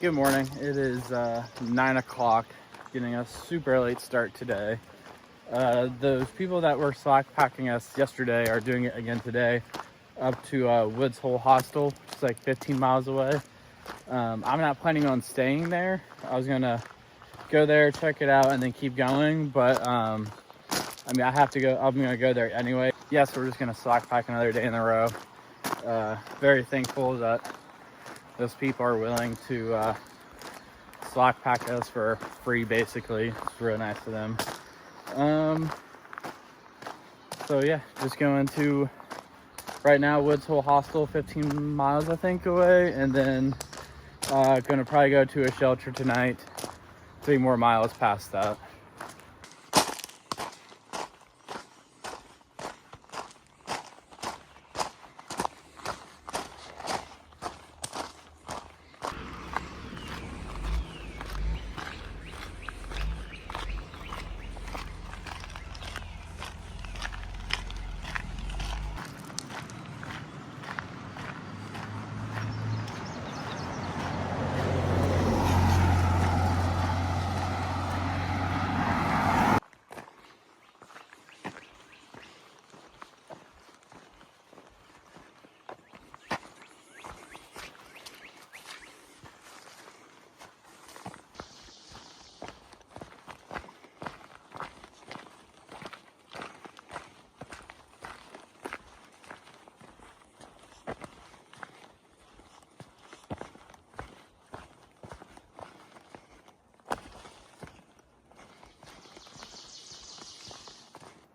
Good morning. It is 9 o'clock, getting a super late start today. Those people that were slack packing us yesterday are doing it again today up to Woods Hole Hostel. It's like 15 miles away. I'm not planning on staying there. I was gonna go there, check it out, and then keep going, but I mean, I have to go. I'm gonna go there anyway. Yes, we're just gonna slack pack another day in a row. Very thankful that those people are willing to slack pack us for free, basically. It's real nice of them. So yeah, just going to right now Woods Hole Hostel, 15 miles I think away, and then gonna probably go to a shelter tonight, 3 more miles past that.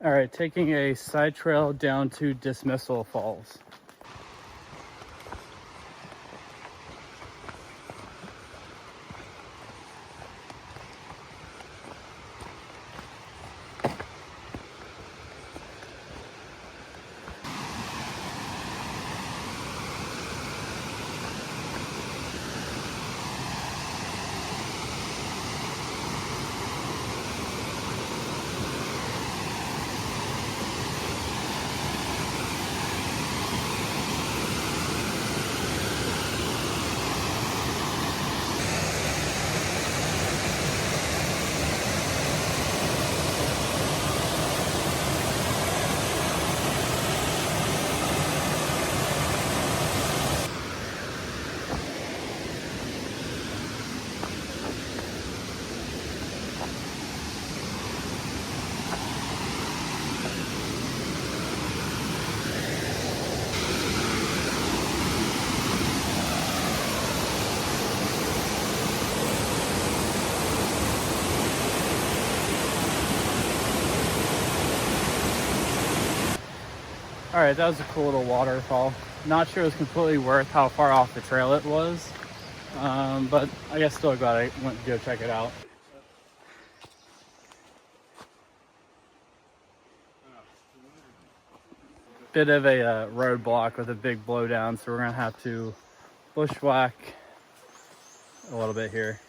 All right, taking a side trail down to Dismissal Falls. All right, that was a cool little waterfall. Not sure it was completely worth how far off the trail it was, but I guess still glad I went to go check it out. Bit of a roadblock with a big blowdown, so we're gonna have to bushwhack a little bit here.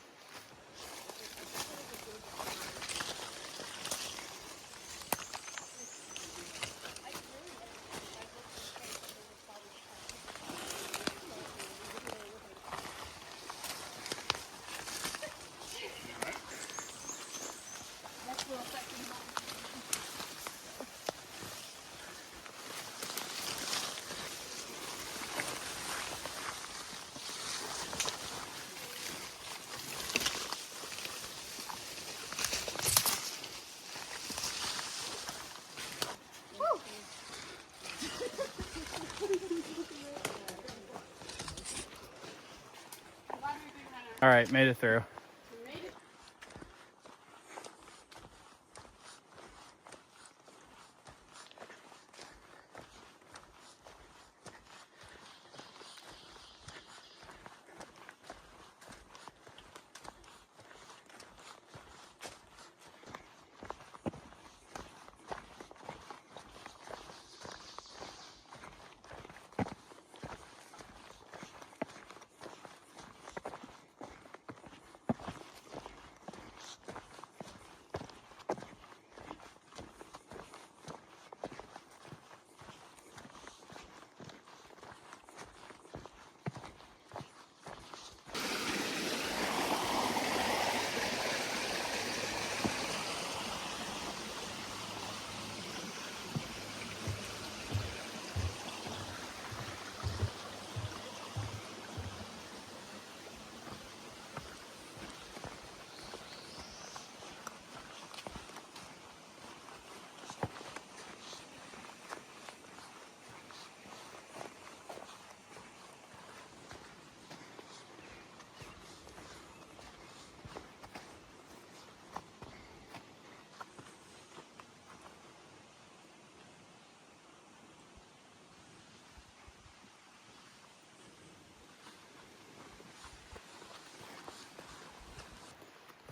All right, made it through.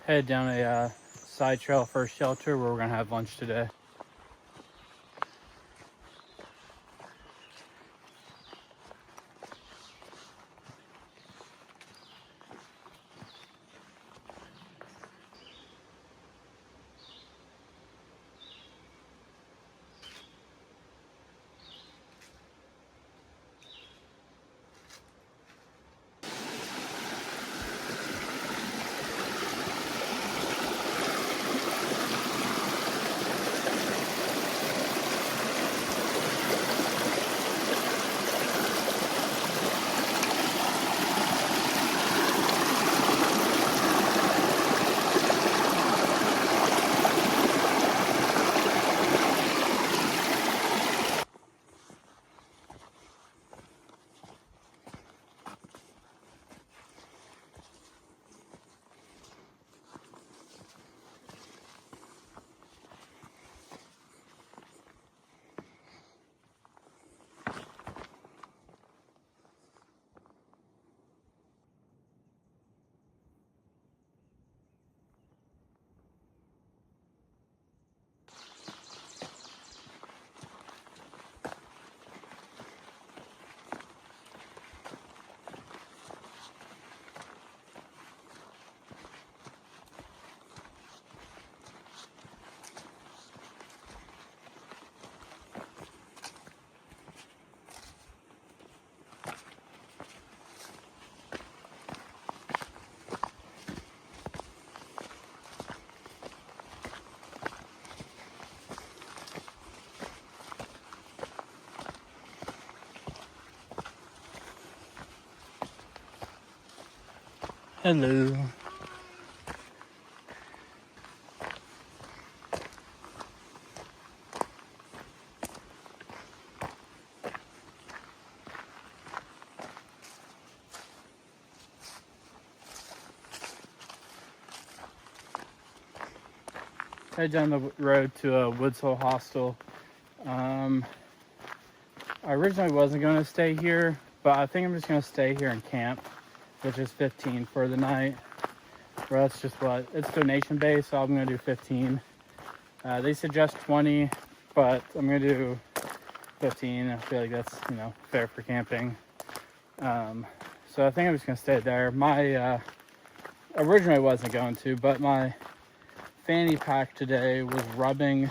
head down a side trail for a shelter where we're gonna have lunch today. Hello. Head down the road to Woods Hole Hostel. I originally wasn't going to stay here, but I think I'm just going to stay here and camp, which is 15 for the night. Or that's just what, it's donation based, so I'm going to do 15. They suggest 20, but I'm going to do 15. I feel like that's, you know, fair for camping. So I think I'm just going to stay there. My, originally wasn't going to, but my fanny pack today was rubbing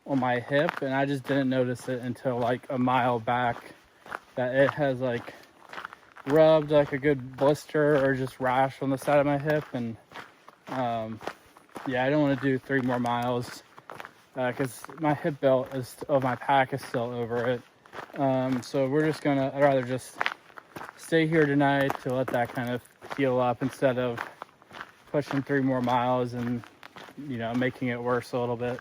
on my hip, and I just didn't notice it until like a mile back that it has like rubbed like a good blister or just rash on the side of my hip. And yeah, I don't want to do 3 more miles because my hip belt of my pack is still over it. So we're just gonna, I'd rather just stay here tonight to let that kind of heal up instead of pushing 3 more miles and, you know, making it worse a little bit.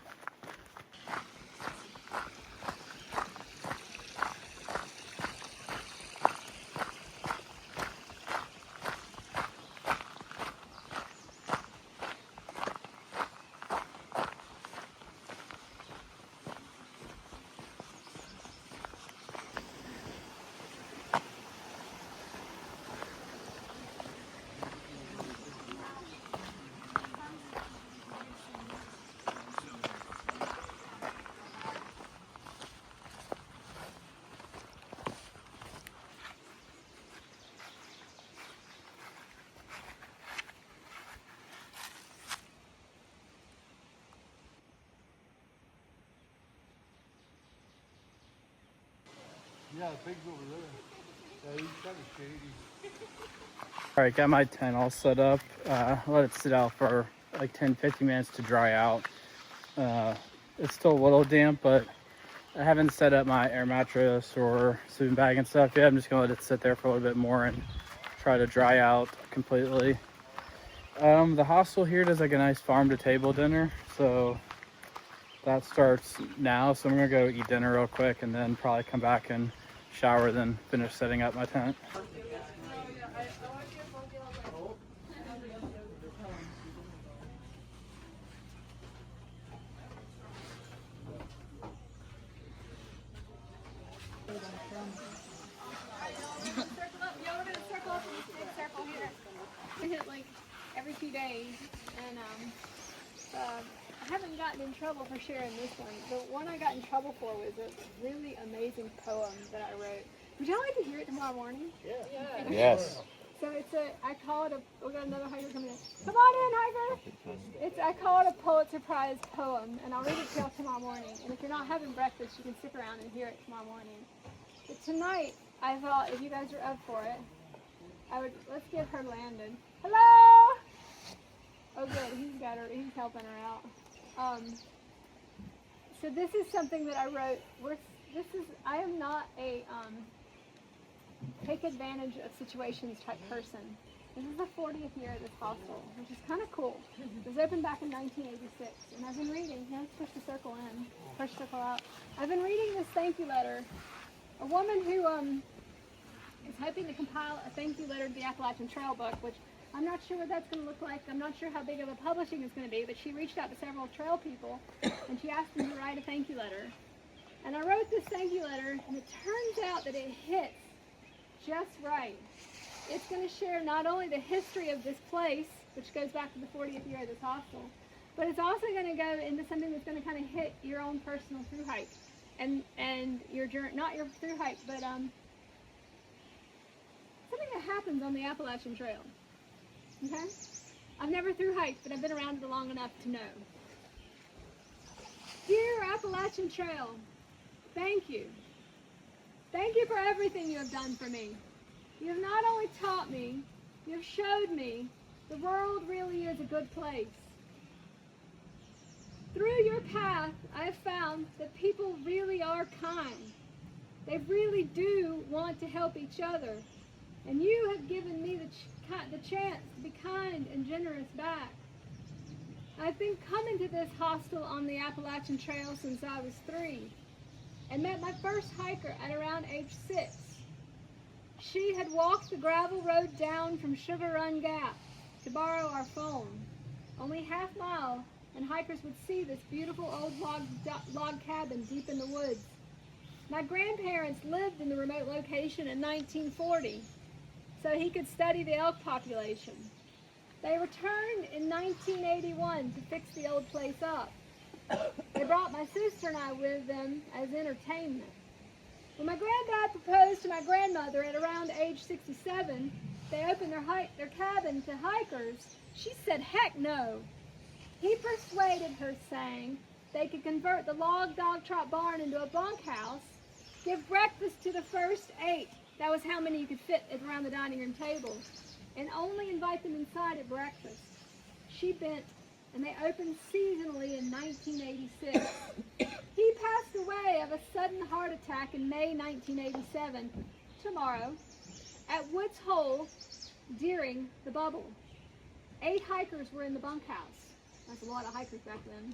Yeah, the pig's over there. Yeah, he's kind of shady. All right, got my tent all set up. Let it sit out for like 10-15 minutes to dry out. It's still a little damp, but I haven't set up my air mattress or sleeping bag and stuff yet. I'm just gonna let it sit there for a little bit more and try to dry out completely. The hostel here does like a nice farm to table dinner, so that starts now. So I'm gonna go eat dinner real quick and then probably come back and shower, then finish setting up my tent. Circle up, you want to circle up in this big circle here. We hit like every few days, and I haven't gotten in trouble for sharing this one. The one I got in trouble for was a really amazing poem that I wrote. Would y'all like to hear it tomorrow morning? Yeah. Yes. So I call it we got another hiker coming in. Come on in, hiker! I call it a Pulitzer Prize poem, and I'll read it to y'all tomorrow morning. And if you're not having breakfast, you can stick around and hear it tomorrow morning. But tonight, I thought if you guys are up for it, let's get her landed. Hello! Oh good, he's helping her out. So this is something that I wrote. I am not a take advantage of situations type person. This is the 40th year of this hostel, which is kind of cool. It was opened back in 1986, and I've been reading, let's push the circle in, push the circle out. I've been reading this thank you letter. A woman who is hoping to compile a thank you letter to the Appalachian Trail book, which I'm not sure what that's going to look like. I'm not sure how big of a publishing it's going to be, but she reached out to several trail people, and she asked them to write a thank you letter. And I wrote this thank you letter, and it turns out that it hits just right. It's going to share not only the history of this place, which goes back to the 40th year of this hostel, but it's also going to go into something that's going to kind of hit your own personal through hike, and your journey, not your through hike, but something that happens on the Appalachian Trail. Okay? I've never through hiked, but I've been around it long enough to know. Dear Appalachian Trail, thank you. Thank you for everything you have done for me. You have not only taught me, you have showed me the world really is a good place. Through your path, I have found that people really are kind. They really do want to help each other. And you have given me the chance to be kind and generous back. I've been coming to this hostel on the Appalachian Trail since I was 3 and met my first hiker at around age 6. She had walked the gravel road down from Sugar Run Gap to borrow our phone. Only half mile, and hikers would see this beautiful old log cabin deep in the woods. My grandparents lived in the remote location in 1940, so he could study the elk population. They returned in 1981 to fix the old place up. They brought my sister and I with them as entertainment. When my granddad proposed to my grandmother at around age 67, they opened their cabin to hikers. She said, heck no. He persuaded her, saying they could convert the log dog trot barn into a bunkhouse, give breakfast to the first 8. That was how many you could fit around the dining room table, and only invite them inside at breakfast. She bent, and they opened seasonally in 1986. He passed away of a sudden heart attack in May 1987, tomorrow, at Woods Hole during the bubble. 8 hikers were in the bunkhouse. That's a lot of hikers back then.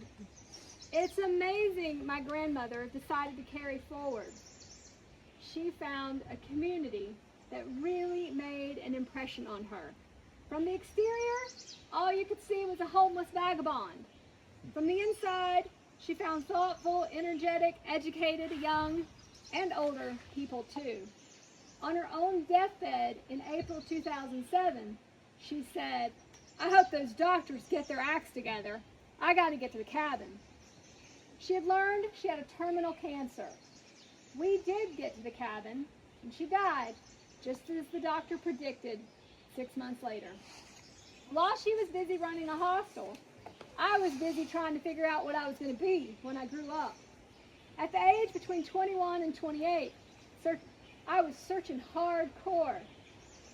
It's amazing my grandmother decided to carry forward. She found a community that really made an impression on her. From the exterior, all you could see was a homeless vagabond. From the inside, she found thoughtful, energetic, educated, young, and older people too. On her own deathbed in April 2007, she said, I hope those doctors get their acts together. I got to get to the cabin. She had learned she had a terminal cancer. We did get to the cabin, and she died, just as the doctor predicted 6 months later. While she was busy running a hostel, I was busy trying to figure out what I was going to be when I grew up. At the age between 21 and 28, I was searching hardcore.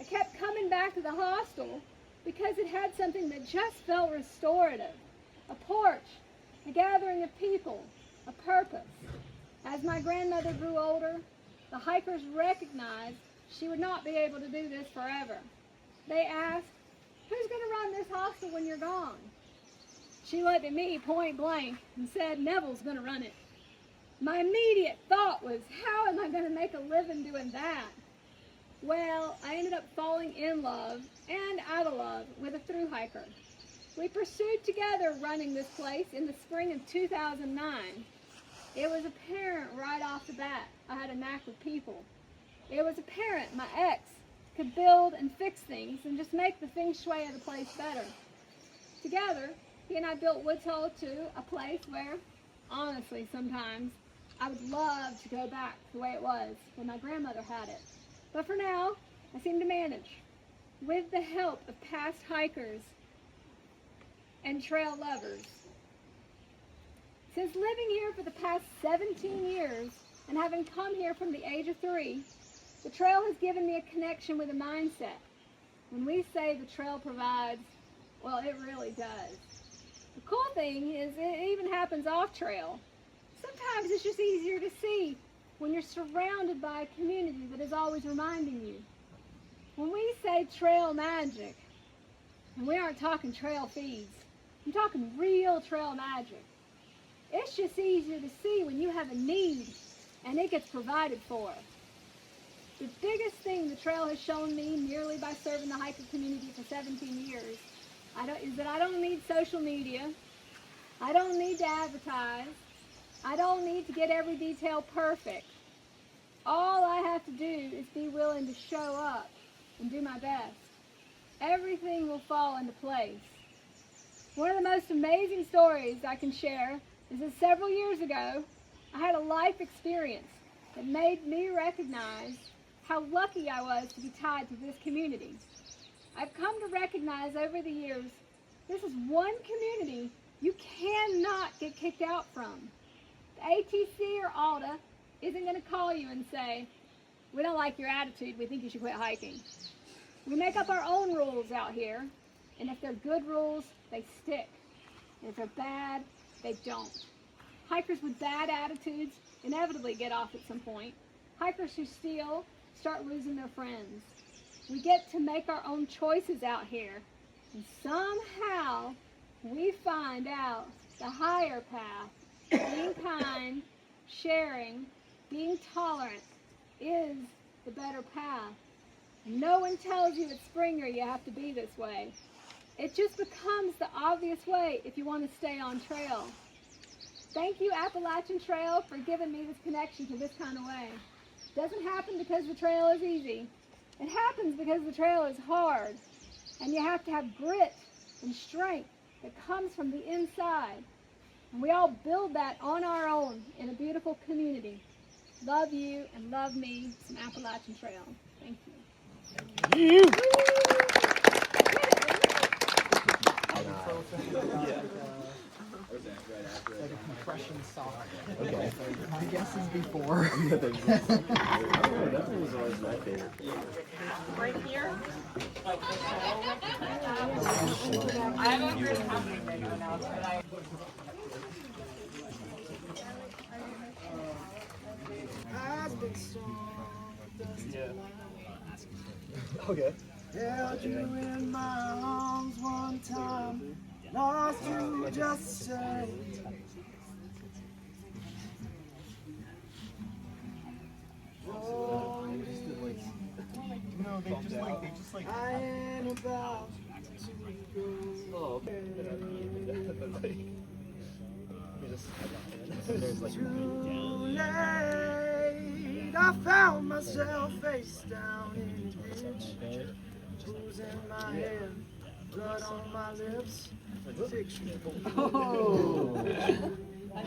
I kept coming back to the hostel because it had something that just felt restorative. A porch, a gathering of people, a purpose. As my grandmother grew older, the hikers recognized she would not be able to do this forever. They asked, who's going to run this hostel when you're gone? She looked at me point blank and said, Neville's going to run it. My immediate thought was, how am I going to make a living doing that? Well, I ended up falling in love and out of love with a thru hiker. We pursued together running this place in the spring of 2009. It was apparent right off the bat I had a knack with people. It was apparent my ex could build and fix things and just make the feng shui of the place better. together, he and I built Woods Hole to a place where, honestly, sometimes I would love to go back the way it was when my grandmother had it. But for now, I seem to manage. With the help of past hikers and trail lovers. Since living here for the past 17 years and having come here from the age of 3, the trail has given me a connection with a mindset. When we say the trail provides, well, it really does. The cool thing is it even happens off trail. Sometimes it's just easier to see when you're surrounded by a community that is always reminding you. When we say trail magic, and we aren't talking trail feeds, I'm talking real trail magic. It's just easier to see when you have a need and it gets provided for. The biggest thing the trail has shown me merely by serving the hiker community for 17 years is that I don't need social media. I don't need to advertise. I don't need to get every detail perfect. All I have to do is be willing to show up and do my best. Everything will fall into place. One of the most amazing stories I can share is that several years ago, I had a life experience that made me recognize how lucky I was to be tied to this community. I've come to recognize over the years, this is one community you cannot get kicked out from. The ATC or ALTA isn't going to call you and say, we don't like your attitude, we think you should quit hiking. We make up our own rules out here, and if they're good rules, they stick. And if they're bad, they don't. Hikers with bad attitudes inevitably get off at some point. Hikers who steal start losing their friends. We get to make our own choices out here, and somehow we find out the higher path, being kind, sharing, being tolerant is the better path. No one tells you at Springer you have to be this way. It just becomes the obvious way if you want to stay on trail. Thank you, Appalachian Trail, for giving me this connection to this kind of way. It doesn't happen because the trail is easy. It happens because the trail is hard, and you have to have grit and strength that comes from the inside. And we all build that on our own in a beautiful community. Love you and love me, some Appalachian Trail. Thank you. Like a compression sock. Okay. My guess is before. That was always my favorite. Right here. I haven't heard how many they go now, but I. Okay. Held you in my arms one time, lost you just the same. Oh, No, they just like. I ain't about to go. Oh, okay. Too late, I found myself face down in a ditch. Booze in my head, blood on my lips. Oh.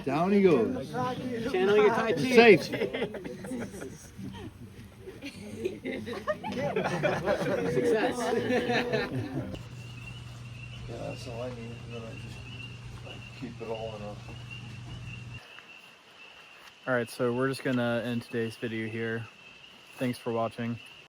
Down he goes. Channel your Tai Chi. Safe. Success. Yeah, that's all I need. And then I just keep it all in a. All right, so we're just gonna end today's video here. Thanks for watching.